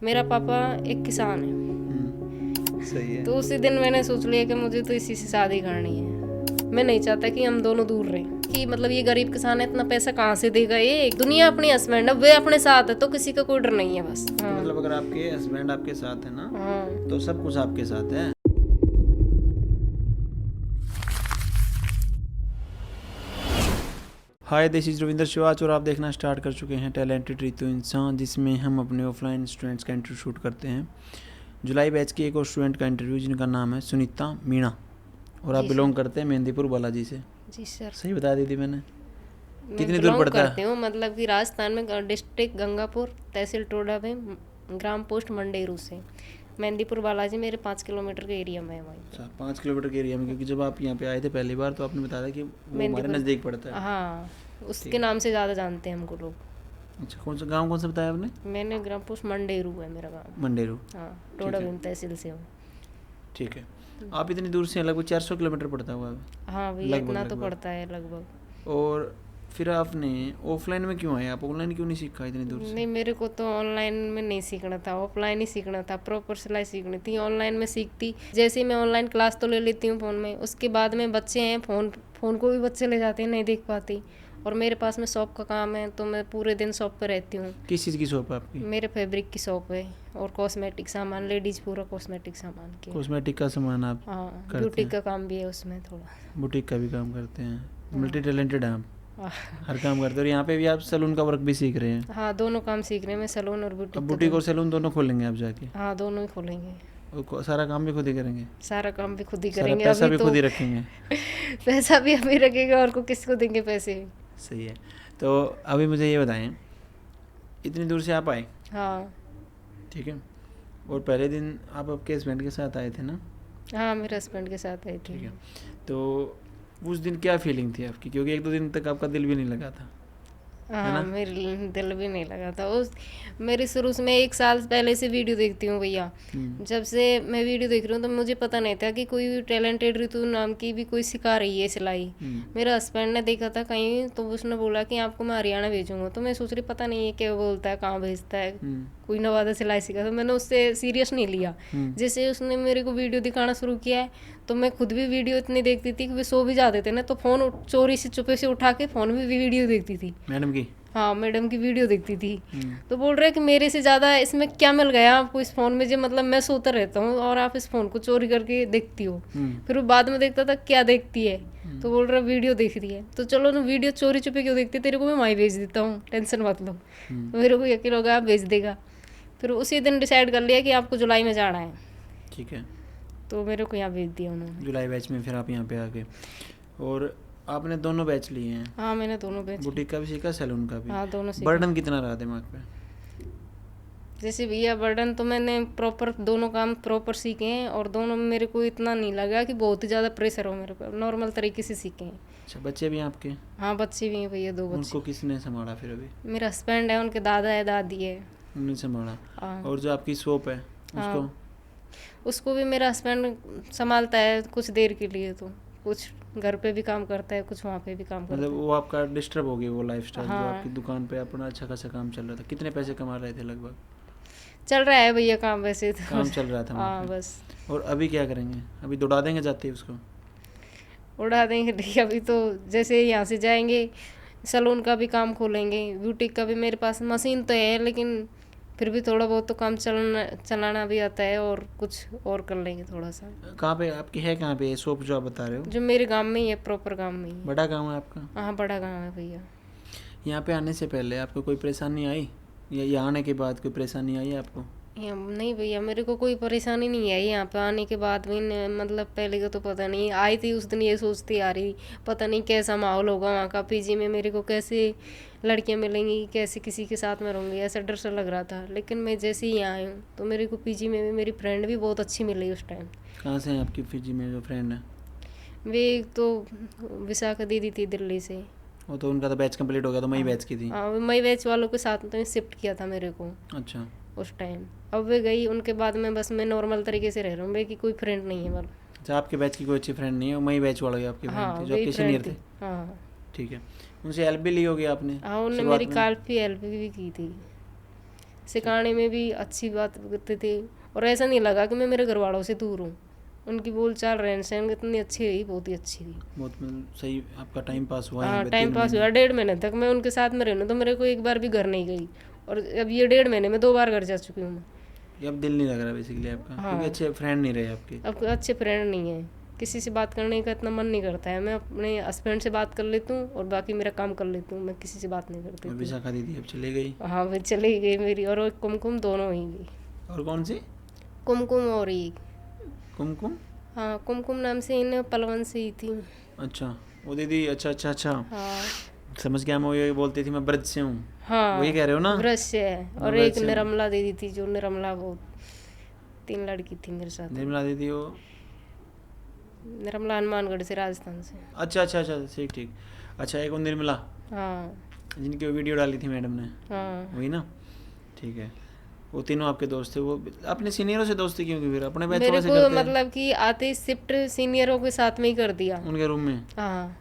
मेरा पापा एक किसान है। सही है। तो उसी दिन मैंने सोच लिया कि मुझे तो इसी से शादी करनी है। मैं नहीं चाहता कि हम दोनों दूर रहें, कि मतलब ये गरीब किसान है, इतना पैसा कहाँ से देगा, ये दुनिया अपनी हस्बैंड है, वे अपने साथ है, तो किसी का कोई डर नहीं है बस। तो मतलब अगर आपके हस्बैंड आपके साथ है ना, हाँ। तो सब कुछ आपके साथ है। हाय, दिस इज रविंदर शिवाच और आप देखना स्टार्ट कर चुके हैं टैलेंटेड रितु इंसान, जिसमें हम अपने ऑफलाइन स्टूडेंट्स का इंटरव्यू शूट करते हैं। जुलाई बैच की एक और स्टूडेंट का इंटरव्यू, जिनका नाम है सुनीता मीणा, और आप जी बिलोंग सर। करते हैं मेहंदीपुर बालाजी से। जी सर। सही बता दी थी मैंने। मैं कितनी दूर बिलोंग पड़ता करती है? हूँ, मतलब कि राजस्थान में, डिस्ट्रिक्ट गंगापुर, तहसील टोडा में, ग्राम पोस्ट मंडेरू से। मेहंदीपुर बालाजी मेरे 5 किलोमीटर के एरिया में है वहीं पे। अच्छा, 5 किलोमीटर के एरिया में, क्योंकि जब आप यहाँ पे आए थे पहली बार तो आपने बताया कि वो हमारे मेहंदीपुर, नज़दीक पड़ता है। हाँ, उसके ठीक। नाम से ज़्यादा जानते हैं हमको लोग। अच्छा, कौन सा गांव, कौन सा बताया आपने? मैंने ग्राम पोस्ट मंडेरू है मेरा गाँव। मंडेरू। हाँ, ठीक टोडा है। भीम तहसील से हूँ। ठीक है। आप इतनी दूर से हैं, लगभग 400 किलोमीटर पड़ता होगा। हाँ भैया, लगभग इतना तो लगभग। पड़ता है लगभग। और फिर आपने ऑफलाइन में क्यों आए? आप ऑनलाइन क्यों नहीं सीखा इतनी दूर से? नहीं, मेरे को तो ऑनलाइन में नहीं सीखना था, ऑफलाइन ही सीखना था। प्रॉपर सिलाई सीखनी थी। ऑनलाइन में सीखती, जैसे ही मैं ऑनलाइन क्लास तो ले लेती हूँ फ़ोन में, उसके बाद में बच्चे हैं, फ़ोन को भी बच्चे ले जाते हैं, नहीं देख पाती। और मेरे पास में शॉप का काम है, तो मैं पूरे दिन शॉप पर रहती हूँ। किस चीज़ की शॉप है आपकी? मेरे फैब्रिक की शॉप है और कॉस्मेटिक सामान, लेडीज़ पूरा कॉस्मेटिक सामान की। कॉस्मेटिक का सामान आप हाँ, करते ब्यूटी हैं? का काम भी है उसमें थोड़ा। बुटीक का भी काम करते हैं। मल्टी टैलेंटेड हैं आप, हाँ। हर काम करते हैं। और यहाँ पे भी आप सैलून का वर्क भी सीख रहे हैं। हाँ, दोनों काम सीख रहे हैं, मैं सैलून और अब बुटीक का बुटीक और दोनों। सैलून दोनों खोलेंगे आप जाके? हाँ, दोनों ही खोलेंगे। और सारा काम भी खुद ही करेंगे? सारा काम भी खुद ही सारा करेंगे पैसा अभी भी तो। खुद ही रखेंगे? पैसा भी अभी रखेगा, और को किसको देंगे पैसे। सही है। तो अभी मुझे ये बताएं, इतनी दूर से आप आए, हाँ। ठीक है, और पहले दिन आप आपके हस्बैंड के साथ आए थे ना? हाँ, मेरे हस्बैंड के साथ आई थी। ठीक है। तो उस दिन क्या फीलिंग थी आपकी? क्योंकि 1-2 दिन तक आपका दिल भी नहीं लगा था, है हाँ, ना? मेरे दिल भी नहीं लगा था उस। मेरी शुरू से, मैं 1 साल पहले से वीडियो देखती हूँ भैया। जब से मैं वीडियो देख रही हूँ, तो मुझे पता नहीं था कि कोई टैलेंटेड रितु नाम की भी कोई सिखा रही है सिलाई। मेरा हस्बैंड ने देखा था कहीं, तो उसने बोला कि आपको मैं हरियाणा भेजूंगा। तो मैं सोच रही पता नहीं है क्या बोलता है, कहाँ भेजता है, कोई नवादा सिलाई सीखा। तो मैंने उससे सीरियस नहीं लिया। जैसे उसने मेरे को वीडियो दिखाना शुरू किया है, तो मैं खुद भी वीडियो इतनी देखती थी कि वे सो भी जाते थे ना, तो फ़ोन चोरी से चुपे से उठा के फ़ोन में भी वीडियो देखती थी। मैडम की? हाँ, मैडम की वीडियो देखती थी। तो बोल रहे कि मेरे से ज़्यादा इसमें क्या मिल गया आपको इस फ़ोन में, जो मतलब मैं सोता रहता हूँ और आप इस फ़ोन को चोरी करके देखती हो। फिर वो बाद में देखता था क्या देखती है, तो बोल रहा वीडियो देख रही है। तो चलो ना, वीडियो चोरी छुपे क्यों देखती है, तेरे को मैं वहीं भेज देता हूँ, टेंशन मत लो। तो मेरे को यकीन होगा आप भेज देगा। फिर उसी दिन डिसाइड कर लिया कि आपको जुलाई में जाना है, ठीक है। तो मेरे को यहाँ भेज दिया उन्होंने। जुलाई बैच में फिर आप यहाँ पे आ गए, और आपने दोनों बैच लिए हैं? हाँ, मैंने दोनों बैच। बुटीक का भी सीखा, सैलून का भी? हाँ, दोनों सीखा। बर्डन कितना रहा दिमाग पे? जैसे भैया, बर्डन तो मैंने प्रॉपर दोनों काम प्रॉपर सीखे हैं, और दोनों में मेरे को इतना नहीं लगा कि बहुत ही ज़्यादा प्रेशर हो मेरे को, नॉर्मल तरीके से सीखे हैं। अच्छा, बच्चे भी हैं आपके? हाँ, बच्चे भी हैं भैया, 2 बच्चे। उनको किसने संभाला फिर अभी? मेरा हस्बैंड है, उनके दादा है, दादी है। उन्होंने संभाला। हाँ। और जो आपकी शॉप है उसको? हाँ, उसको भी मेरा हस्बैंड संभालता है कुछ देर के लिए, तो कुछ घर पे भी काम करता है, कुछ वहाँ पे भी काम करता मतलब है। वो आपका डिस्टर्ब हो गया वो लाइफस्टाइल, जो हाँ। आपकी दुकान पे अपना अच्छा खासा काम चल रहा था? कितने पैसे कमा रहे थे लगभग? चल रहा है भैया काम वैसे तो। काम चल रहा था वहाँ हाँ, पे। बस। और अभी क्या करेंगे? अभी दौड़ा देंगे जाते ही उसको? उड़ा देंगे नहीं, अभी तो जैसे यहाँ से जाएंगे, सैलून का भी काम खोलेंगे, ब्यूटिक का भी। मेरे पास मशीन तो है, लेकिन फिर भी थोड़ा बहुत तो काम चलाना भी आता है, और कुछ और कर लेंगे थोड़ा सा। कहाँ पे आपकी है? कहाँ पे शॉप जो आप बता रहे हो? जो मेरे गांव में ही है, प्रॉपर गांव में ही है। बड़ा गाँव है आपका? हाँ, बड़ा गांव है भैया। यहाँ पे आने से पहले आपको कोई परेशानी आई, या यहाँ आने के बाद कोई परेशानी आई आपको? नहीं भैया, मेरे को कोई परेशानी नहीं आई यहाँ पे आने के बाद भी। मतलब पहले का तो पता नहीं, आई थी उस दिन ये सोचती आ रही, पता नहीं कैसा माहौल होगा वहाँ का, पीजी में मेरे को कैसे लड़कियाँ मिलेंगी, कैसे किसी के साथ में रहूँगी, ऐसा डर सा लग रहा था। लेकिन मैं जैसे ही यहाँ आई हूँ, तो मेरे को पीजी में भी मेरी फ्रेंड भी बहुत अच्छी मिली उस टाइम। कहाँ से हैं आपकी पीजी में जो फ्रेंड है? वे एक तो विशाखा दीदी थी दिल्ली से। वो तो उनका तो बैच कंप्लीट हो गया, तो मई बैच की थी? हाँ, मई बैच वालों के साथ में शिफ्ट किया था मेरे को अच्छा। उस टाइम। अब वे गई, उनके बाद में बस मैं नॉर्मल तरीके से रह रहा हूँ, मेरी कोई फ्रेंड नहीं है। अच्छा, आपके बैच की कोई अच्छी फ्रेंड नहीं है, मई बैच वालों की आपकी फ्रेंड हाँ, थी जो वही आपके फ्रेंड सीनियर थी। थे? हाँ। ठीक है। उनसे हेल्प भी ली होगी आपने? हाँ, उन्होंने शुरुआत मेरी में? काफ़ी हेल्प भी की थी सिखाने में भी अच्छी बात करते थे, और ऐसा नहीं लगा कि मैं मेरे घर वालों से दूर हूँ। उनकी बोलचाल रहन सहन इतनी अच्छी रही, बहुत ही अच्छी रही। बहुत मतलब सही आपका टाइम पास हुआ यहाँ हाँ, पे टाइम 3 पास महीने। हुआ 1.5 महीने तक मैं उनके साथ में रहूँ, तो मेरे को एक बार भी घर नहीं गई, और अब ये 1.5 महीने में 2 बार घर जा चुकी हूँ मैं। ये अब दिल नहीं लग रहा बेसिकली आपका, हाँ। क्योंकि अच्छे फ्रेंड नहीं रहे आपके। अब अच्छे फ्रेंड नहीं है, किसी से बात करने का इतना मन नहीं करता है। मैं अपने हस्बैंड से बात कर लेती हूँ और बाकी मेरा काम कर लेती हूँ, मैं किसी से बात नहीं करती और थी। विशाखा दीदी अब चले गई। हाँ, फिर चली गई मेरी, और वो कुमकुम दोनों ही गई। और कौन सी? कुमकुम और ही, कुमकुम? हाँ, कुमकुम नाम से इन्हें पलवन से ही थी। अच्छा, वो दीदी, अच्छा अच्छा अच्छा, हाँ समझ गया मैं। वो ये बोलती थी मैं ब्रज से हूँ, हाँ, वही कह रहे हो ना? ब्रज से है। और ब्रज एक से हूँ। निर्मला दीदी थी, जो निर्मला, वो 3 लड़की थी मेरे साथ। निर्मला दीदी वो, निर्मला हनुमानगढ़ से, राजस्थान से। अच्छा अच्छा अच्छा, ठीक ठीक। अच्छा, एक वो निर्मला हाँ जिनकी वो वीडियो डाली थी मैडम ने, हाँ, वही ना? ठीक है। वो तीनों आपके दोस्त थे। वो अपने सीनियरों से दोस्ती क्यों की फिर? अपने बैच मेरे वाले से को करते हैं मतलब कि आते ही शिफ्ट सीनियरों के साथ में ही कर दिया। उनके रूम में? हाँ,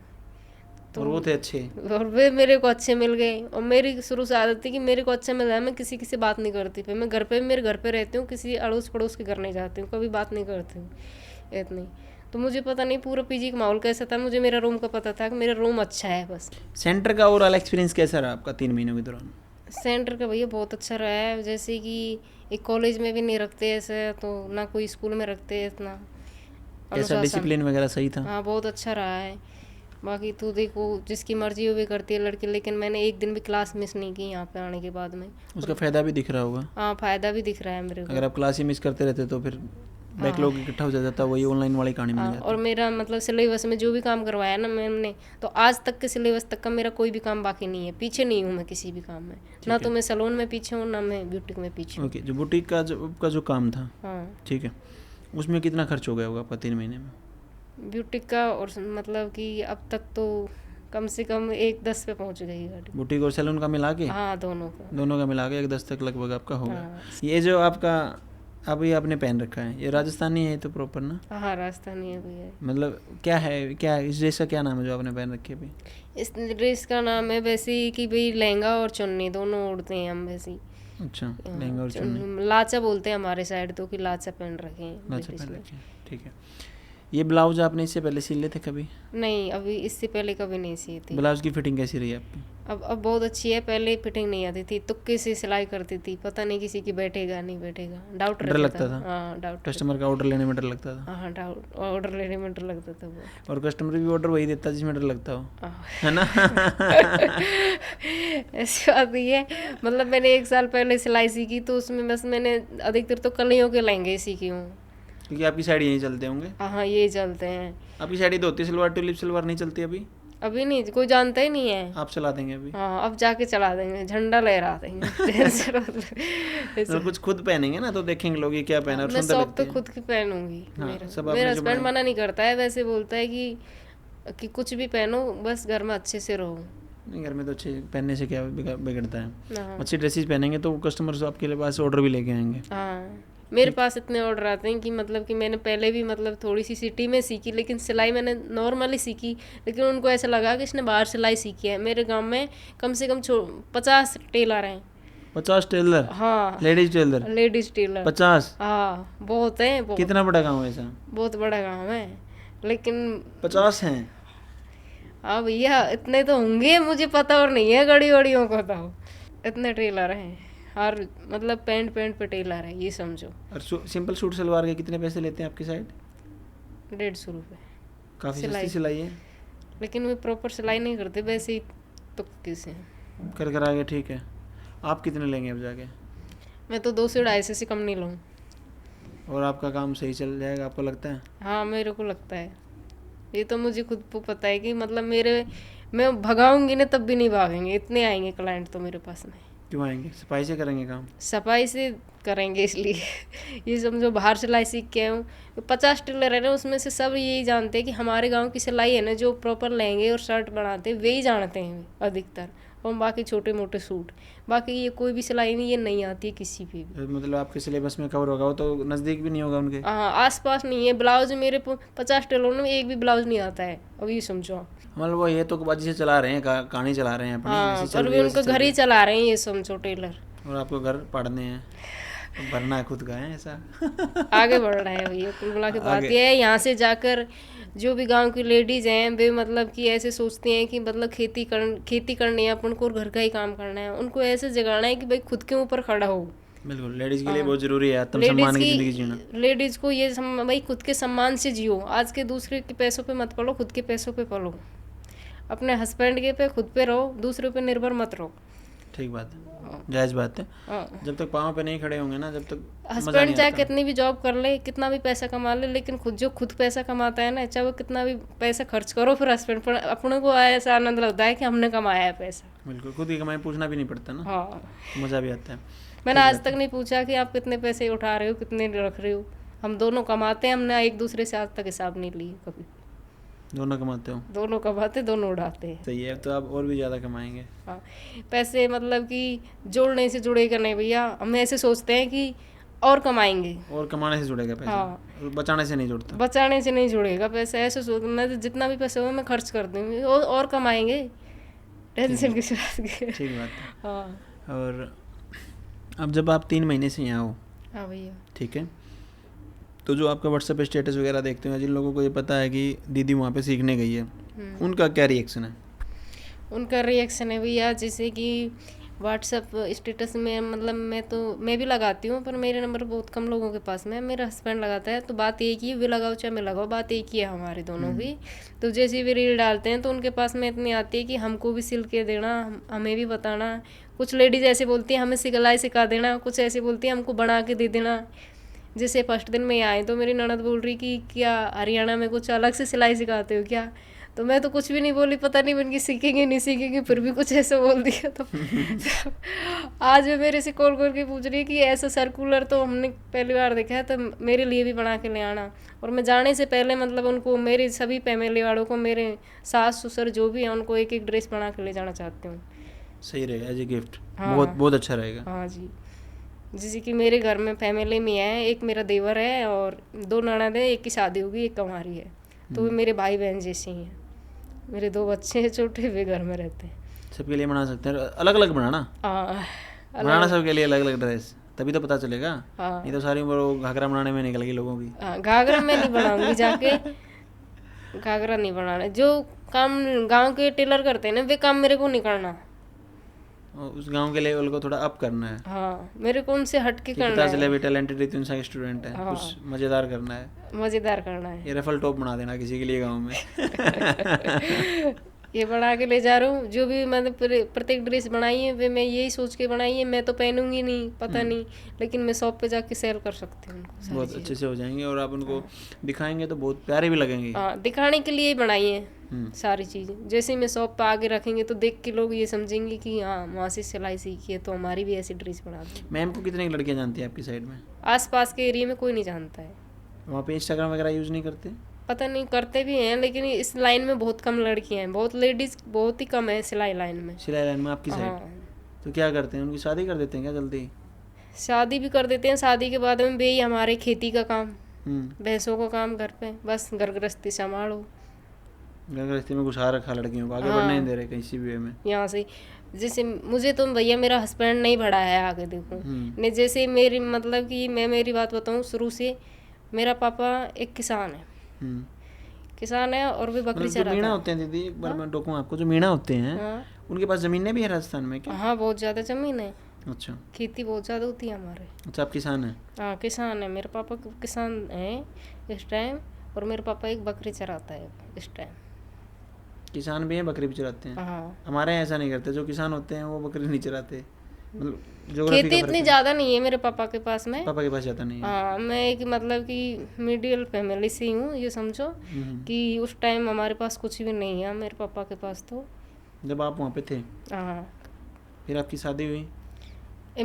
तो और वो थे अच्छे? और वे मेरे को अच्छे मिल गए। और मेरी शुरू से आदत थी कि मेरे को अच्छा मिल रहा है, मैं किसी से बात नहीं करती। फिर मैं घर पे, मेरे घर पे रहती हूँ, किसी अड़ोस पड़ोस के घर नहीं जाती हूँ, कभी बात नहीं करती हूँ इतनी। तो मुझे पता नहीं पूरा पीजी का माहौल कैसा था, मुझे मेरा रूम का पता था कि मेरा रूम अच्छा है बस। सेंटर का ओवरऑल एक्सपीरियंस कैसा रहा आपका 3 महीनों के दौरान? सेंटर का भैया बहुत अच्छा रहा है। जैसे कि एक कॉलेज में भी नहीं रखते ऐसे, तो ना कोई स्कूल में रखते इतना कैसा अनुशासन। डिसिप्लिन वगैरह सही था? हाँ, बहुत अच्छा रहा है। बाकी तो देखो, जिसकी मर्जी हो भी करती है लड़की, लेकिन मैंने एक दिन भी क्लास मिस नहीं की यहाँ पे आने के बाद में। उसका फ़ायदा भी दिख रहा होगा। हाँ, फ़ायदा भी दिख रहा है मेरे को। अगर आप क्लास ही मिस करते रहते तो फिर हाँ। बैकलॉग इकट्ठा हो जाता, वही ऑनलाइन वाली कहानी मिल हाँ, जाती। और मेरा मतलब सिलेबस में जो भी काम करवाया ना मैंने, तो आज तक के सिलेबस तक का मेरा कोई भी काम बाकी नहीं है। पीछे नहीं हूँ मैं किसी भी काम में, ना तो मैं सैलून में पीछे हूँ, ना मैं ब्यूटिक में पीछे हूँ। ओके, जो बुटीक का जो काम था, हाँ, ठीक है, उसमें कितना खर्च हो गया होगा आपका 3 महीने में? ब्यूटिक का, और मतलब कि अब तक तो कम से कम 1-10 पे पहुँच गई गाड़ी। बुटीक और सैलून का मिला के? हाँ, दोनों का। दोनों का मिला के 1-10 तक लगभग आपका होगा। हाँ। ये जो आपका अभी आपने पहन रखा है, ये राजस्थानी है तो प्रॉपर ना? हाँ, राजस्थानी है भैया। मतलब क्या है, क्या इस ड्रेस का क्या नाम है जो आपने पहन रखी है अभी? इस ड्रेस का नाम है वैसे ही कि भाई लहंगा और चुन्नी दोनों ओढ़ते हैं हम वैसे ही। अच्छा, लहंगा और चुन्नी। लाचा बोलते हैं हमारे साइड तो, कि लाचा पहन रखे हैं अच्छा, ब्रिटिश पहन में। रखी है, ठीक है। ये ब्लाउज आपने इससे पहले सिल लेते कभी? नहीं, अभी इससे पहले कभी नहीं सी थी। ब्लाउज की फिटिंग कैसी रही आपकी? अब बहुत अच्छी है। पहले फिटिंग नहीं आती थी, तुक्के से सिलाई करती थी, पता नहीं किसी की बैठेगा नहीं बैठेगा, डाउट डर लगता था? हाँ, डाउट। कस्टमर का ऑर्डर लेने में डर लगता था? हाँ, डाउट, ऑर्डर लेने में डर लगता था वो। और कस्टमर भी ऑर्डर वही देता जिसमें डर लगता हो, हाँ। है ना? ऐसी बात नहीं है। मतलब मैंने 1 साल पहले सिलाई सीखी, तो उसमें बस मैंने अधिकतर तो कलियों के लहंगे सीखी हूँ। क्योंकि आपकी साइड यही चलते होंगे। हाँ, ये चलते हैं। आपकी साइड ही धोती सलवार, ट्यूलिप सलवार नहीं चलती अभी? अभी नहीं, कोई जानता ही नहीं है। आप चला देंगे अभी? हाँ, अब जाके चला देंगे, झंडा लहरा देंगे। टेंशन मत लो। तो कुछ खुद पहनेंगे ना तो देखेंगे लोग ये क्या पहना, और मैं सुंदर शॉप लगती पे है। खुद की पहनूंगी। हाँ, मेरा सब आपने मेरा जो हस्बैंड बनाया। मना नहीं करता है, वैसे बोलता है कि कुछ भी पहनो, बस घर में अच्छे से रहो। नहीं, घर में तो अच्छे पहनने से क्या बिगड़ता है। हाँ। अच्छी ड्रेसेस पहनेंगे तो कस्टमर्स आपके पास ऑर्डर भी लेके आएंगे। हाँ, मेरे पास इतने ऑर्डर आते हैं कि मतलब कि मैंने पहले भी मतलब थोड़ी सी सिटी में सीखी, लेकिन सिलाई मैंने नॉर्मली सीखी, लेकिन उनको ऐसा लगा कि इसने बाहर सिलाई सीखी है। मेरे गांव में कम से कम 50 टेलर हैं। 50 टेलर? हाँ, लेडीज टेलर? Ladies tailor 50? हाँ, बहुत है, बहुत। कितना बड़ा गाँव है ऐसा? बहुत बड़ा गांव है, लेकिन 50 हैं? हाँ भैया, इतने तो होंगे, मुझे पता और नहीं है गड़ी वड़ियों को, तो इतने टेलर हैं। हर मतलब पैंट पे टेलर है, ये समझो। और सिंपल सूट सलवार के कितने पैसे लेते हैं आपकी साइड? 150 रुपये। काफ़ी सिलाई। सस्ती सिलाई है। लेकिन वे प्रॉपर सिलाई नहीं करते, वैसे ही तुक्के से। कर आगे, ठीक है। आप कितने लेंगे अब जाके? मैं तो 2 से 250 से कम नहीं लूँ। और आपका काम सही चल जाएगा आपको लगता है? हाँ, मेरे को लगता है। ये तो मुझे खुद को पता है कि मतलब मैं भगाऊंगी ना तब भी नहीं भागेंगे, इतने आएंगे क्लाइंट तो मेरे पास में। क्यों आएंगे? सफाई से करेंगे काम? सफाई से करेंगे इसलिए। ये समझो बाहर सिलाई सीख के आए हूँ। 50 टेलर है ना, उसमें से सब यही जानते हैं कि हमारे गांव की सिलाई है ना, जो प्रॉपर लहंगे और शर्ट बनाते हैं वे ही जानते हैं अधिकतर, और बाकी छोटे मोटे सूट। बाकी ये कोई भी सिलाई नहीं, ये नहीं आती है किसी पे भी। मतलब आपके सिलेबस में कवर होगा वो तो नज़दीक भी नहीं होगा उनके? हाँ, आस पास नहीं है। ब्लाउज मेरे 50 टेलरों में एक भी ब्लाउज नहीं आता है, अब ये समझो आप। मतलब वो ये तो बाजी से चला रहे हैं, कहानी चला रहे हैं अपनी, हाँ, जैसे चल और रही वे है उनको वैसे चल घर रही ही है। चला रहे हैं, ये समझो टेलर। और आपको घर पढ़ने हैं, भरना है खुद का है ऐसा। आगे बढ़ रहा है भैया। कुल मिला के बात आगे। ये है, यहाँ से जाकर जो भी गांव की लेडीज हैं वे मतलब कि ऐसे सोचती हैं कि मतलब खेती करनी है अपन को और घर का ही काम करना है। उनको ऐसे जगाना है कि भाई खुद के ऊपर खड़ा हो। बिल्कुल, लेडीज के लिए हाँ। बहुत जरूरी है आत्म लेडीज सम्मान की जिंदगी जीना। की लेडीज को ये भाई खुद के सम्मान से जियो। आज के दूसरे के पैसों पे मत पलो, खुद के पैसों पे पलो। अपने हस्बैंड के पे खुद पे रहो, दूसरे पे निर्भर मत रहो। ठीक बात है, जायज़ बात है। हाँ। जब तक पाँव पे नहीं खड़े होंगे ना, जब तक मजा हस्बैंड नहीं चाहे आता। कितनी भी जॉब कर ले, कितना भी पैसा कमा ले, लेकिन खुद पैसा कमाता है ना, चाहे वो कितना भी पैसा खर्च करो, फिर हस्बैंड पर अपने को ऐसा आनंद लगता है कि हमने कमाया है पैसा। बिल्कुल, खुद की कमाई पूछना भी नहीं पड़ता ना, हाँ। मज़ा भी आता है। मैंने आज तक नहीं पूछा कि आप कितने पैसे उठा रहे हो, कितने रख रहे हो। हम दोनों कमाते हैं, हमने एक दूसरे से आज तक हिसाब नहीं लिए कभी। दोनों कमाते हो, दोनों कमाते, दोनों उड़ाते हैं। सही है। अब तो आप और भी ज़्यादा कमाएंगे। हाँ, पैसे मतलब कि जोड़ने से जुड़ेगा नहीं भैया। हम ऐसे सोचते हैं कि और कमाएंगे, और कमाने से जुड़ेगा पैसा, हाँ। और बचाने से नहीं जुड़ता। बचाने से नहीं जुड़ेगा पैसा। ऐसे सोच मैं तो जितना भी पैसा हो मैं खर्च कर दूंगी और कमाएंगे, टेंशन किस बात की। ठीक बात है। हाँ। और अब जब आप 3 महीने से यहाँ हो, हाँ भैया। ठीक है, तो जो आपका व्हाट्सएप पे स्टेटस वगैरह देखते हैं, जिन लोगों को ये पता है कि दीदी वहाँ पे सीखने गई है, उनका क्या रिएक्शन है? उनका रिएक्शन है भैया, जैसे कि व्हाट्सएप स्टेटस में मतलब मैं भी लगाती हूँ, पर मेरे नंबर बहुत कम लोगों के पास में है। मेरा हस्बैंड लगाता है, तो बात एक ही है, वे लगाओ चाहे मैं लगाओ, बात एक ही है हमारे दोनों की। तो जैसे वे रील डालते हैं तो उनके पास में इतनी आती है कि हमको भी सिल के देना, हमें भी बताना। कुछ लेडीज ऐसे बोलती हैं हमें सिलाई सिखा देना, कुछ ऐसे बोलती हैं हमको बना के दे देना। जैसे फर्स्ट दिन में यहाँ आई तो मेरी ननद बोल रही कि क्या हरियाणा में कुछ अलग से सिलाई सिखाते हो क्या? तो मैं तो कुछ भी नहीं बोली, पता नहीं बन की सीखेंगे नहीं सीखेंगे, फिर भी कुछ ऐसा बोल दिया। तो आज वे मेरे से कॉल करके पूछ रही है कि ऐसा सर्कुलर तो हमने पहली बार देखा है, तो मेरे लिए भी बना के ले आना। और मैं जाने से पहले मतलब उनको, मेरे सभी फैमिली वालों को, मेरे सास ससुर जो भी हैं, उनको एक एक ड्रेस बना के ले जाना चाहती हूँ। सही रहेगा एज ए गिफ्ट। हाँ। बहुत बहुत अच्छा रहेगा। हाँ जी। जैसे कि मेरे घर में फैमिली में है, एक मेरा देवर है और 2 ननद है, एक की शादी होगी, एक कुंवारी है। तो वे मेरे भाई बहन जैसे ही हैं। मेरे 2 बच्चे हैं छोटे, वे घर में रहते हैं। सबके लिए बना सकते हैं, अलग अलग बनाना। हाँ, बनाना सबके लिए अलग अलग ड्रेस, तभी तो पता चलेगा। हाँ। नहीं तो सारी उम्र वो घाघरा बनाने में निकल गई लोगों की। हाँ, घाघरा मैं नहीं बनाऊंगी जाके, घाघरा नहीं बनाना। जो काम गांव के टेलर करते हैं ना, वे काम मेरे को नहीं करना। और उस गांव के लेवल को थोड़ा अप करना है, हाँ, मेरे को उनसे हट के कि करना पता है, चले भी टैलेंटेड रितु इंसान स्टूडेंट है। हाँ। कुछ मज़ेदार करना है, मज़ेदार करना है। ये रफल टॉप बना देना किसी के लिए गांव में। ये बना के ले जा रहा हूँ। जो भी मैंने प्रत्येक ड्रेस बनाई है वे मैं यही सोच के बनाई है, मैं तो पहनूंगी नहीं, पता नहीं, लेकिन मैं शॉप पे जाके सेल कर सकती हूँ उनको सारी बहुत चीज़ें। अच्छे से हो जाएंगे और आप उनको दिखाएंगे तो बहुत प्यारे भी लगेंगे। हाँ, दिखाने के लिए ही बनाई है हम्म। सारी चीज़ें। जैसे मैं शॉप पे आगे रखेंगे तो देख के लोग ये समझेंगे कि हाँ वहाँ से सिलाई सीखी है, तो हमारी भी ऐसी ड्रेस बना दो। मैम को कितनी लड़कियां जानती हैं आपकी साइड में? आस पास के एरिया में कोई नहीं जानता है। वहाँ पे इंस्टाग्राम वगैरह यूज़ नहीं करते? पता नहीं, करते भी हैं, लेकिन इस लाइन में बहुत कम लड़कियां हैं, बहुत लेडीज बहुत ही कम है सिलाई लाइन में। सिलाई लाइन में आपकी साइड? हाँ, तो क्या करते हैं, उनकी शादी कर देते हैं क्या जल्दी? शादी भी कर देते हैं। शादी के बाद में भी हमारे खेती का काम, हम्म। भैंसों का काम घर पे, बस घर गृहस्थी संभालो। गृहस्थी में घुसा रखा लड़कियों को, आगे हाँ। बढ़ने नहीं दे रहे किसी भी वे में। यहाँ से जैसे मुझे तो भैया मेरा हस्बैंड नहीं बढ़ा है आगे, देखो हम्म। ने जैसे मेरी मतलब कि मैं मेरी बात बताऊँ, शुरू से मेरा पापा एक किसान है, हम्म। किसान है और भी बकरी मतलब जो चराता मीणा है। होते हैं दीदी, एक बार मैं टोकूं आपको, जो मीणा होते हैं हाँ, उनके पास ज़मीनें भी है राजस्थान में क्या? हाँ, बहुत ज़्यादा ज़मीन है, अच्छा खेती बहुत ज़्यादा होती है हमारे। अच्छा, आप किसान हैं? हाँ, किसान है, मेरे पापा किसान हैं इस टाइम, और मेरे पापा एक बकरी चराता है इस टाइम। किसान भी हैं, बकरी भी चराते हैं। हाँ, हमारे यहाँ ऐसा नहीं करते, जो किसान होते हैं वो बकरी नहीं चराते। मतलब ज्योग्राफी खेती का फर्क इतनी है। ज़्यादा नहीं है मेरे पापा के पास में। पापा के पास जाता नहीं है। हाँ, मैं एक मतलब कि मिडिल फैमिली से हूँ, ये समझो कि उस टाइम हमारे पास कुछ भी नहीं है मेरे पापा के पास। तो जब आप वहाँ पे थे हाँ, फिर आपकी शादी हुई?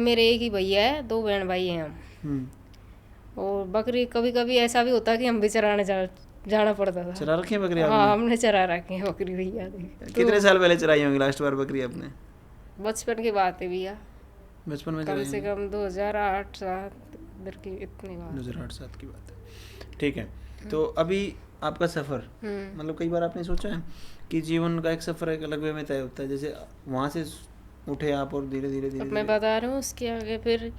मेरे एक ही भैया है, 2 बहन भाई हैं हम। हम्म। और बकरी कभी कभी ऐसा भी होता है कि हम भी चराने जाना पड़ता था। चरा रखी है बकरी हाँ, आपने? हमने चरा रखी है बकरी भैया। कितने साल पहले चराई होंगी लास्ट बार बकरी आपने? बचपन की बात है भैया, बचपन में कम चराई से होंगी? कम 2008-7 इधर की इतनी बात। 2008-7 की बात है, ठीक है। तो अभी आपका सफ़र, मतलब कई बार आपने सोचा है कि जीवन का एक सफ़र एक अलग वे में तय होता है, जैसे वहाँ से उठे आप और धीरे धीरे धीरे अब मैं बता रहा हूँ उसके आगे फिर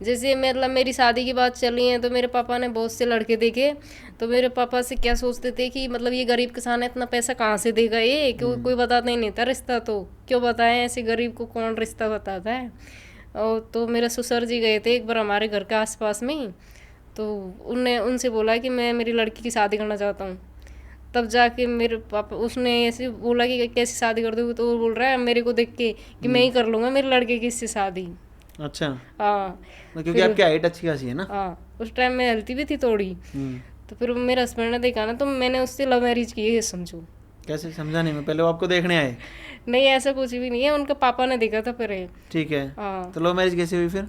जैसे मतलब मेरी शादी की बात चली है तो मेरे पापा ने बहुत से लड़के देखे, तो मेरे पापा से क्या सोचते थे कि मतलब ये गरीब किसान है, इतना पैसा कहाँ से देगा ये, कोई बताता ही नहीं था रिश्ता, तो क्यों बताएं, ऐसे गरीब को कौन रिश्ता बताता है। और तो मेरे ससुर जी गए थे एक बार हमारे घर के आसपास में ही, तो उनने उनसे बोला कि मैं मेरी लड़की की शादी करना चाहता हूँ। तब जाके मेरे पापा उसने ऐसे बोला कि कैसे शादी कर दोगे, तो वो बोल रहा है मेरे को देख के कि मैं ही कर लूँगा मेरे लड़के की इससे शादी। अच्छा, हाँ क्योंकि आपकी हाइट अच्छी खासी है ना। हाँ, उस टाइम में हेल्थी भी थी थोड़ी। तो फिर मेरे हस्बैंड ने देखा ना, तो मैंने उससे लव मैरिज की है, समझो। कैसे, समझा नहीं मैं, पहले वो आपको देखने आए? नहीं ऐसा कुछ भी नहीं है, उनका पापा ने देखा था पहले। ठीक है। हाँ, तो लव मैरिज कैसे हुई फिर?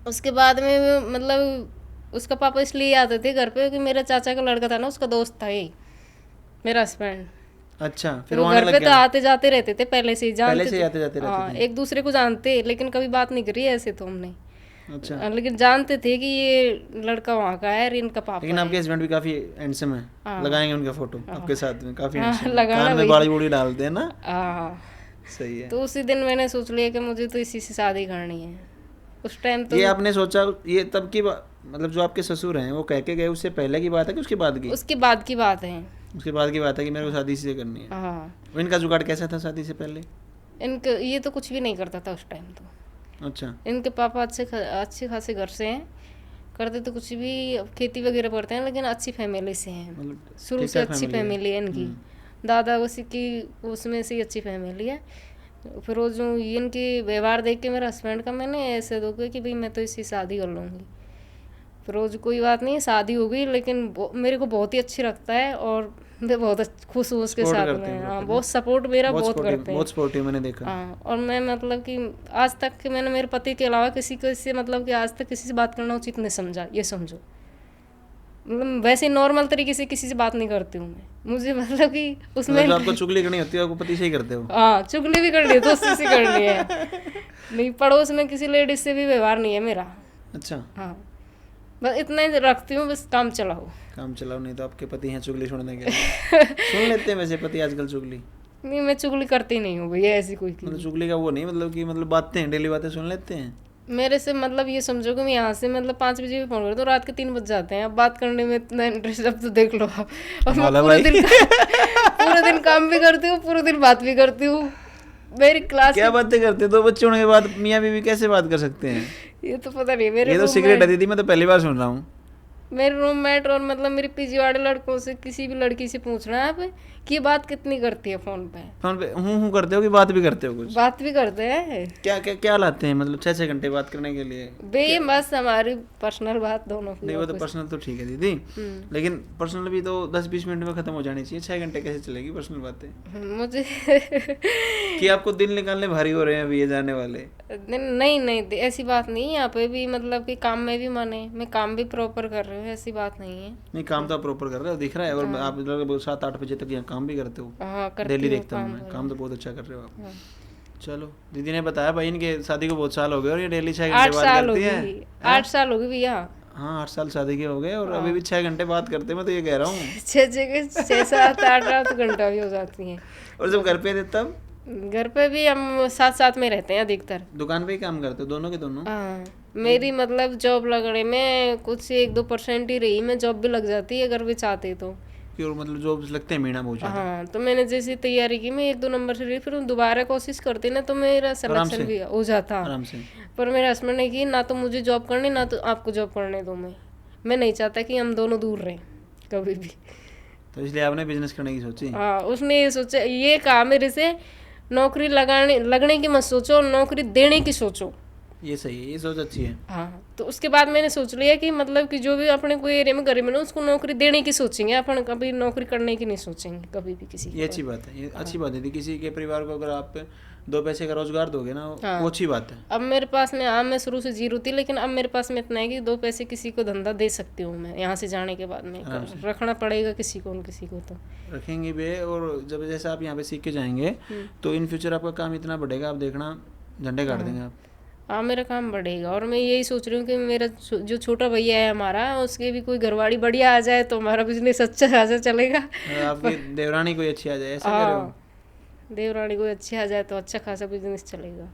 उसके बाद में मतलब उसका पापा इसलिए आते थे घर पे कि मेरा चाचा का लड़का था ना, उसका दोस्त था ये मेरा हस्बैंड। अच्छा, फिर वो वो आने घर लग पे तो गया? आते जाते रहते थे, पहले से ही जानते पहले से ही थे। आते जाते रहते हाँ, थे। एक दूसरे को जानते, लेकिन कभी बात नहीं करी ऐसे तो हमने। अच्छा, लेकिन जानते थे कि ये लड़का वहाँ का है और इनका पापा लेकिन आपके हस्बैंड भी काफी हैंडसम है। हाँ। लगाएंगे उनका फोटो आपके साथ में, काफी हाँ, हैंडसम है। लगाना कान में वही। बाड़ी बूड़ी डालते हैं ना। हाँ, सही है। तो उसी दिन मैंने सोच लिया कि मुझे तो इसी से शादी करनी है। उस टाइम तो ये आपने सोचा, ये तब की मतलब जो आपके ससुर हैं वो कह के गए, उससे पहले की बात है कि उसके बाद की? उसके बाद की बात है। उसके बाद की बात है कि मेरे को शादी इसी से करनी है। हाँ, इनका जुगाड़ कैसा था शादी से पहले? इनके ये तो कुछ भी नहीं करता था उस टाइम तो। अच्छा, इनके पापा अच्छे खासे घर से हैं, करते तो कुछ भी, अब खेती वगैरह करते हैं, लेकिन अच्छी फैमिली से हैं, मतलब शुरू से ठीक-ठाक अच्छी फैमिली है इनकी। दादा उसी की उसमें से अच्छी फैमिली है। फिर वो जो ये इनकी व्यवहार देख के मेरे हस्बैंड का मैंने ऐसे दो कि भाई मैं तो इससे शादी कर लूँगी। फिर रोज कोई बात नहीं, शादी हो गई, लेकिन मेरे को बहुत ही अच्छी लगता है और मैं बहुत खुश हूँ उसके सपोर्ट साथ करते हैं में। वो हाँ, फिर बहुत सपोर्ट मेरा बहुत करते हैं। बहुत सपोर्टिव मैंने देखा। हाँ, और मैं मतलब कि आज तक कि मैंने मेरे पति के अलावा किसी को इससे मतलब कि आज तक किसी से बात करना उचित नहीं समझा, ये समझो। मतलब वैसे नॉर्मल तरीके से किसी से बात नहीं करती हूँ मैं, मुझे मतलब कि उसमें मतलब जो आपको चुगली करनी होती है आपको पति से ही करते हो? हाँ, चुगली भी करनी है तो उससे से करनी है। नहीं, पड़ोस में किसी लेडीज से भी व्यवहार नहीं है मेरा। अच्छा, हाँ, बस इतना ही रखती हूँ, बस काम चलाओ। काम चलाओ, नहीं तो आपके पति हैं चुगली सुनने के लिए। सुन लेते हैं वैसे पति आजकल चुगली? नहीं, मैं चुगली करती नहीं हूँ भैया, ऐसी कोई मतलब चीज़। चुगली का वो नहीं, मतलब कि मतलब बातें, डेली बातें सुन लेते हैं? मेरे से मतलब ये समझो कि मैं यहाँ से मतलब 5 बजे भी फोन करती हूँ, रात के 3 बज जाते हैं। अब बात करने में इतना इंटरेस्ट, अब तो देख लो आप। और मैं माला पूरे भाई। दिन पूरे दिन काम भी करती हूँ, पूरे दिन बात भी करती हूँ। मेरी क्लास क्या बातें करते हो? दो बच्चे होने के बाद मियाँ बीवी कैसे बात कर सकते हैं? ये तो पता नहीं। ये तो सीक्रेट है दीदी, मैं तो पहली बार सुन रहा हूँ। मेरे रूममेट और मतलब मेरी पीजी वाले लड़कों से, किसी भी लड़की से पूछना है आप कि ये बात कितनी करती है फोन पे। फोन पे हूँ करते हो कि बात भी करते हो कुछ? बात भी करते हैं। क्या क्या क्या लाते हैं मतलब 6-6 घंटे बात करने के लिए? बे बस हमारी पर्सनल बात दोनों की। नहीं वो तो पर्सनल तो ठीक है दीदी, लेकिन पर्सनल भी तो 10-20 मिनट में खत्म हो जानी चाहिए। 6 घंटे कैसे चलेगी पर्सनल बातें? मुझे कि आपको दिल निकालने भारी हो रहे हैं अभी ये जाने वाले? नहीं नहीं, ऐसी बात नहीं है। यहाँ पे भी मतलब कि काम में भी मन है, मैं काम भी प्रॉपर कर रही हूँ, ऐसी बात नहीं है। नहीं, काम तो आप प्रॉपर कर रहे हो, दिख रहा है। और आप लगभग 7-8 बजे तक यहाँ काम भी करते हो। हाँ, करती डेली हूँ देखता हूँ मैं, काम। काम तो बहुत अच्छा कर रहे हो आप। हाँ। चलो, दीदी ने बताया भाई इनके शादी को बहुत साल हो गए और ये डेली 6 8 घंटे बात साल हो करती है। गई, 8 साल हो गई भैया। हाँ, 8 साल शादी के हो गए और अभी भी 6 घंटे बात करते हैं। मैं तो ये कह रहा हूँ। 6-7-8 घंटा भी हो जाती हैं। और जब घर पे थे तब घर पे भी हम साथ साथ में रहते हैं अधिकतर। दुकान पे ही काम करते हो दोनों के दोनों? हाँ, मेरी मतलब जॉब लगने में कुछ 1-2% ही रही, मैं जॉब भी लग जाती है अगर भी चाहते तो। कि और मतलब जो लगते हैं मीणा बहुत ज्यादा। हाँ, तो मैंने जैसी तैयारी की, मैं 1-2 नंबर से रही, फिर दोबारा कोशिश करती ना तो मेरा सिलेक्शन भी हो जाता। आराम से। पर मेरे हस्बैंड ने की ना, तो मुझे जॉब करनी ना तो आपको जॉब करने दो। मैं नहीं चाहता कि हम दोनों दूर रहें कभी भी। तो इसलिए आपने बिजनेस करने की सोची? हाँ, उसने ये सोचा, ये कहा मेरे से नौकरी लगने की मत सोचो, नौकरी देने की सोचो। ये सही है, ये सोच अच्छी है। हाँ, तो उसके बाद मैंने सोच लिया कि मतलब कि जो भी अपने कोई एरिया में गरीब है ना, उसको नौकरी देने की सोचेंगे अपन, कभी नौकरी करने की नहीं सोचेंगे कभी भी किसी की। ये अच्छी बात है, ये अच्छी बात है दीदी। किसी के परिवार को अगर आप 2 पैसे का रोजगार दोगे ना, वो अच्छी बात है। अब मेरे पास में, हाँ, मैं शुरू से जीरो थी, लेकिन अब मेरे पास में इतना है कि 2 पैसे किसी को धंधा दे सकती हूँ मैं यहाँ से जाने के बाद में। रखना पड़ेगा किसी को न किसी को, तो रखेंगे भी। और जब जैसे आप यहाँ पे सीख के जाएंगे तो इन फ्यूचर आपका काम इतना बढ़ेगा, आप देखना झंडे गाड़ देंगे आप। हाँ, मेरा काम बढ़ेगा। और मैं यही सोच रही हूँ कि मेरा जो छोटा भैया है हमारा, उसके भी कोई घरवाड़ी बढ़िया आ जाए तो हमारा बिजनेस अच्छा खासा चलेगा। आपकी देवरानी कोई अच्छी आ जाए, ऐसा कह रहे हो? देवरानी कोई अच्छी आ जाए तो अच्छा खासा बिजनेस चलेगा।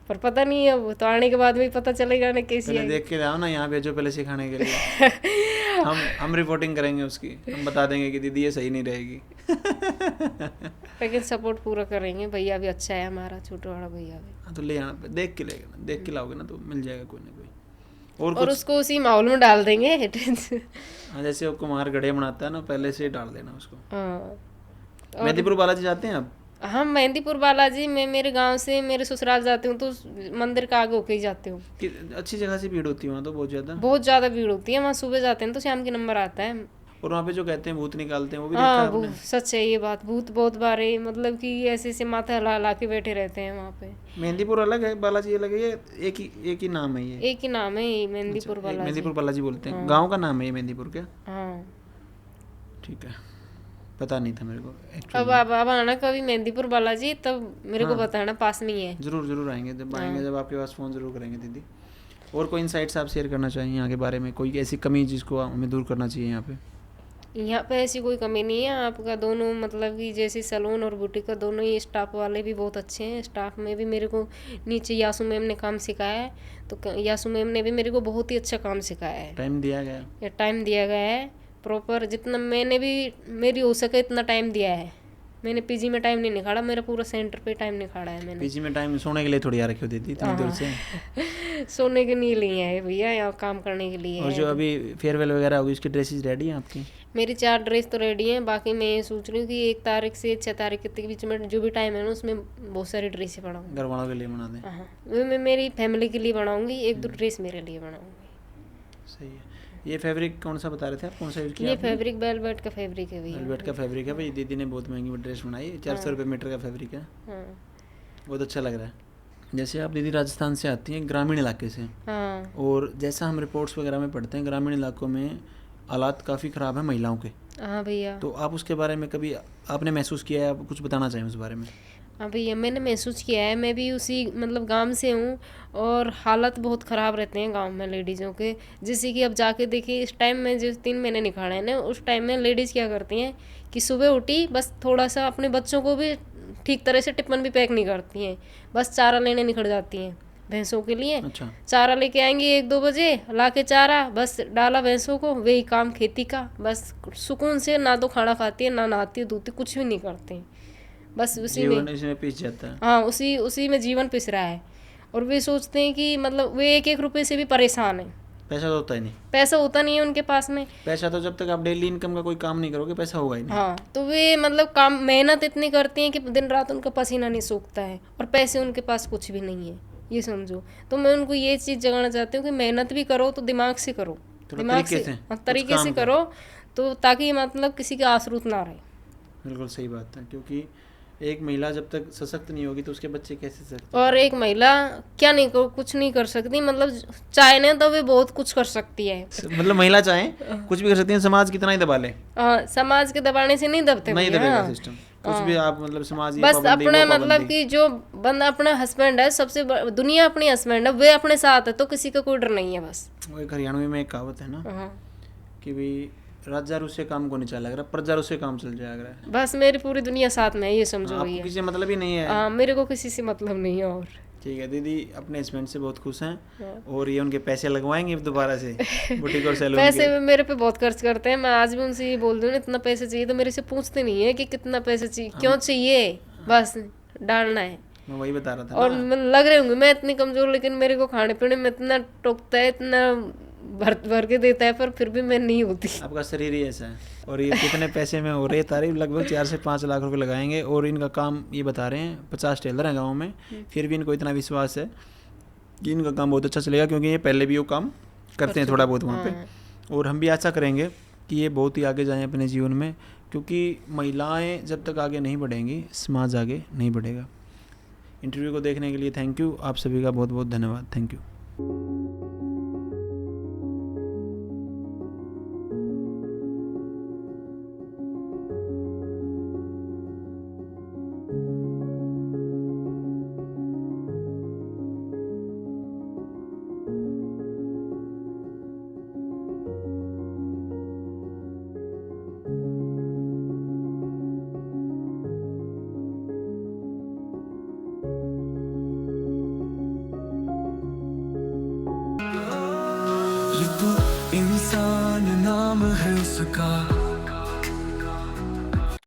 पर पता नहीं है, वो तो आने के बाद में पता चलेगा ना कैसी पहले है। देख के आओ ना, यहाँ भेजो पहले सिखाने के लिए। हम रिपोर्टिंग करेंगे उसकी, हम बता देंगे कि दीदी ये सही नहीं रहेगी। लेकिन सपोर्ट पूरा करेंगे, भैया भी अच्छा है हमारा, छोटा वाला भैया भी। हाँ तो ले आना, देख के लेगा, देख के लाओगे ना तो मिल जाएगा कोई ना कोई। और और कुछ उसको उसी माहौल में डाल देंगे। हाँ, जैसे वो कुमार गढ़े बनाता है ना, पहले से ही डाल देना उसको। हाँ। मेहंदीपुर बालाजी जाते हैं आप? हम मेहंदीपुर बालाजी में मेरे गांव से मेरे ससुराल जाती हूँ तो मंदिर का आगे होके ही जाती हूँ। कि अच्छी जगह से भीड़ होती है वहाँ तो बहुत ज़्यादा। बहुत ज़्यादा भीड़ होती है वहाँ, सुबह जाते हैं तो शाम के नंबर आता है। और वहाँ पे जो कहते हैं भूत निकालते हैं, वो भी देखा हाँ है वो आपने? सच है ये बात, भूत बहुत बारे मतलब कि ऐसे ऐसे माथा हिला हिला के बैठे रहते हैं वहाँ पे। मेहंदीपुर अलग है, बालाजी अलग है, ये एक ही नाम है ये? एक ही नाम है ये, मेहंदीपुर एक बालाजी। मेहंदीपुर बालाजी बोलते हैं, हाँ। गांव का नाम है ये मेहंदीपुर क्या? हाँ। ठीक है, पता नहीं था मेरे को अब एक्चुअली। अब आना कभी मेहंदीपुर बालाजी, तब मेरे को हाँ। बताना, पास में ही है। ज़रूर ज़रूर आएंगे, जब हाँ। आएंगे जब आपके पास फ़ोन ज़रूर करेंगे दीदी। और कोई इनसाइट्स आप शेयर करना चाहिए यहाँ के बारे में, कोई ऐसी कमी जिसको हमें दूर करना चाहिए यहाँ पे? यहाँ पे ऐसी कोई कमी नहीं है आपका, दोनों मतलब कि जैसे सैलून और बुटीक का दोनों ही स्टाफ वाले भी बहुत अच्छे हैं। स्टाफ में भी मेरे को नीचे यासू मैम ने काम सिखाया है, तो यासू मैम ने भी मेरे को बहुत ही अच्छा काम सिखाया है। टाइम दिया गया? या टाइम दिया गया है प्रॉपर, जितना मैंने भी मेरी हो सके इतना टाइम दिया है। मैंने पीजी में टाइम नहीं निकाला, मेरा पूरा सेंटर पे टाइम निकाला है मैंने। पीजी में टाइम सोने के लिए थोड़ी आ रखी हो दीदी इतनी दूर से? सोने के लिए नहीं है भैया, यहाँ काम करने के लिए और है। जो अभी फेयरवेल वगैरह होगी उसकी ड्रेसेस रेडी हैं आपकी? मेरी 4 ड्रेस तो रेडी हैं, बाकी मैं ये सोच रही हूँ कि 1 तारीख से 6 तारीख के बीच में जो भी टाइम है ना, उसमें बहुत सारी ड्रेसें बनाऊँगी। घर वालों के लिए बना दें? हाँ, वो मैं मेरी फैमिली के लिए बनाऊँगी, 1-2 ड्रेस मेरे लिए बनाऊँगी। सही है। ये फैब्रिक कौन सा बता रहे थे आप, कौन सा यूज़ किया ये आपने? फैब्रिक वेलवेट का फैब्रिक है भैया। वेलवेट का फैब्रिक है भाई, दीदी ने बहुत महंगी ड्रेस बनाई, 400 रुपये मीटर का फैब्रिक है, हाँ। बहुत अच्छा लग रहा है। जैसे आप दीदी राजस्थान से आती हैं, ग्रामीण इलाके से, हाँ। और जैसा हम रिपोर्ट्स वगैरह में पढ़ते हैं, ग्रामीण इलाकों में हालात काफ़ी ख़राब हैं महिलाओं के। हाँ भैया। तो आप उसके बारे में कभी आपने महसूस किया है, आप कुछ बताना चाहें उस बारे में? हाँ भैया, मैंने महसूस किया है, मैं भी उसी मतलब गांव से हूँ, और हालत बहुत ख़राब रहते हैं गांव में लेडीज़ों के। जैसे कि अब जाके देखिए, इस टाइम में जो 3 महीने निकाले हैं ना, उस टाइम में लेडीज़ क्या करती हैं कि सुबह उठी, बस थोड़ा सा अपने बच्चों को भी ठीक तरह से टिफिन भी पैक नहीं करती हैं, बस चारा लेने निकल जाती हैं भैंसों के लिए। अच्छा। चारा लेके आएंगी 1-2 बजे, ला के चारा बस डाला भैंसों को, वही काम खेती का, बस सुकून से ना तो खाना खाती है, ना नहाती है, धोती, कुछ भी नहीं करते हैं, बस उसी में। जीवन इसमें पीस जाता है। हाँ, उसी में जीवन पिस रहा है। और वे सोचते हैं कि मतलब वे 1-1 रुपए से भी परेशान हैं। पैसा तो होता ही नहीं। पैसा होता नहीं है उनके पास में। पैसा तो जब तक आप डेली इनकम का कोई काम नहीं करोगे पैसा होगा ही नहीं। हाँ, तो वे मतलब काम मेहनत इतनी करती हैं कि दिन रात उनका पसीना नहीं सूखता है, और पैसे उनके पास कुछ भी नहीं है, ये समझो। तो मैं उनको ये चीज़ जगाना चाहती हूँ कि मेहनत भी करो तो दिमाग से करो, थोड़ा दिमाग तरीके से, से, हाँ, तरीके से करो, तो ताकि मतलब किसी का आश्रित ना रहे। बिल्कुल सही बात है, क्योंकि एक महिला जब तक सशक्त नहीं होगी तो उसके बच्चे कैसे सशक्त? और एक महिला क्या नहीं कुछ नहीं कर सकती, मतलब चाहे ना तो वे बहुत कुछ कर सकती है। मतलब महिला चाहे कुछ भी कर सकती है, समाज कितना ही दबा ले। समाज के दबाने से नहीं दबते नहीं भैया। दबेगा सिस्टम, कुछ भी आप मतलब समाज, ये बस पाबंदी, अपने वो मतलब पाबंदी। कि जो बंदा अपना हस्बैंड है, दुनिया अपनी हस्बैंड है, वे अपने साथ है, तो किसी का कोई डर नहीं है बस। वो एक हरियाणवी में एक कहावत है ना हाँ। कि भाई राजा से काम को नहीं चल रहा, प्रजा से काम चल जाएगा। बस मेरी पूरी दुनिया साथ में है, ये समझो आपको भैया। किसी से मतलब ही नहीं है? हाँ, मेरे को किसी से मतलब नहीं है। और ठीक है, दीदी अपने हस्बैंड से बहुत खुश हैं, हाँ। और ये उनके पैसे लगवाएंगे दोबारा से बुटीक और सैलून पैसे के। वे मेरे पे बहुत खर्च करते हैं। मैं आज भी उनसे ये बोल दूँ ना, इतना पैसे चाहिए, तो मेरे से पूछते नहीं है कि कितना पैसे चाहिए, क्यों चाहिए, बस डालना है। मैं वही बता रहा था और ना। लग रहे होंगे मैं इतनी कमजोर, लेकिन मेरे को खाने पीने में इतना टोकता है, इतना भर भर के देता है, पर फिर भी मैं नहीं होती। आपका शरीर ही ऐसा है। और ये कितने पैसे में हो रही है तारीफ? लगभग 4 से 5 लाख रुपए लगाएंगे, और इनका काम ये बता रहे हैं 50 टेलर हैं गाँव में, फिर भी इनको इतना विश्वास है कि इनका काम बहुत अच्छा चलेगा, क्योंकि ये पहले भी वो काम करते हैं थोड़ा बहुत वहाँ पे। और हम भी ऐसा करेंगे कि ये बहुत ही आगे जाएं अपने जीवन में, क्योंकि महिलाएं जब तक आगे नहीं बढ़ेंगी समाज आगे नहीं बढ़ेगा। इंटरव्यू को देखने के लिए थैंक यू, आप सभी का बहुत बहुत धन्यवाद। Thank you. नाम है उसका।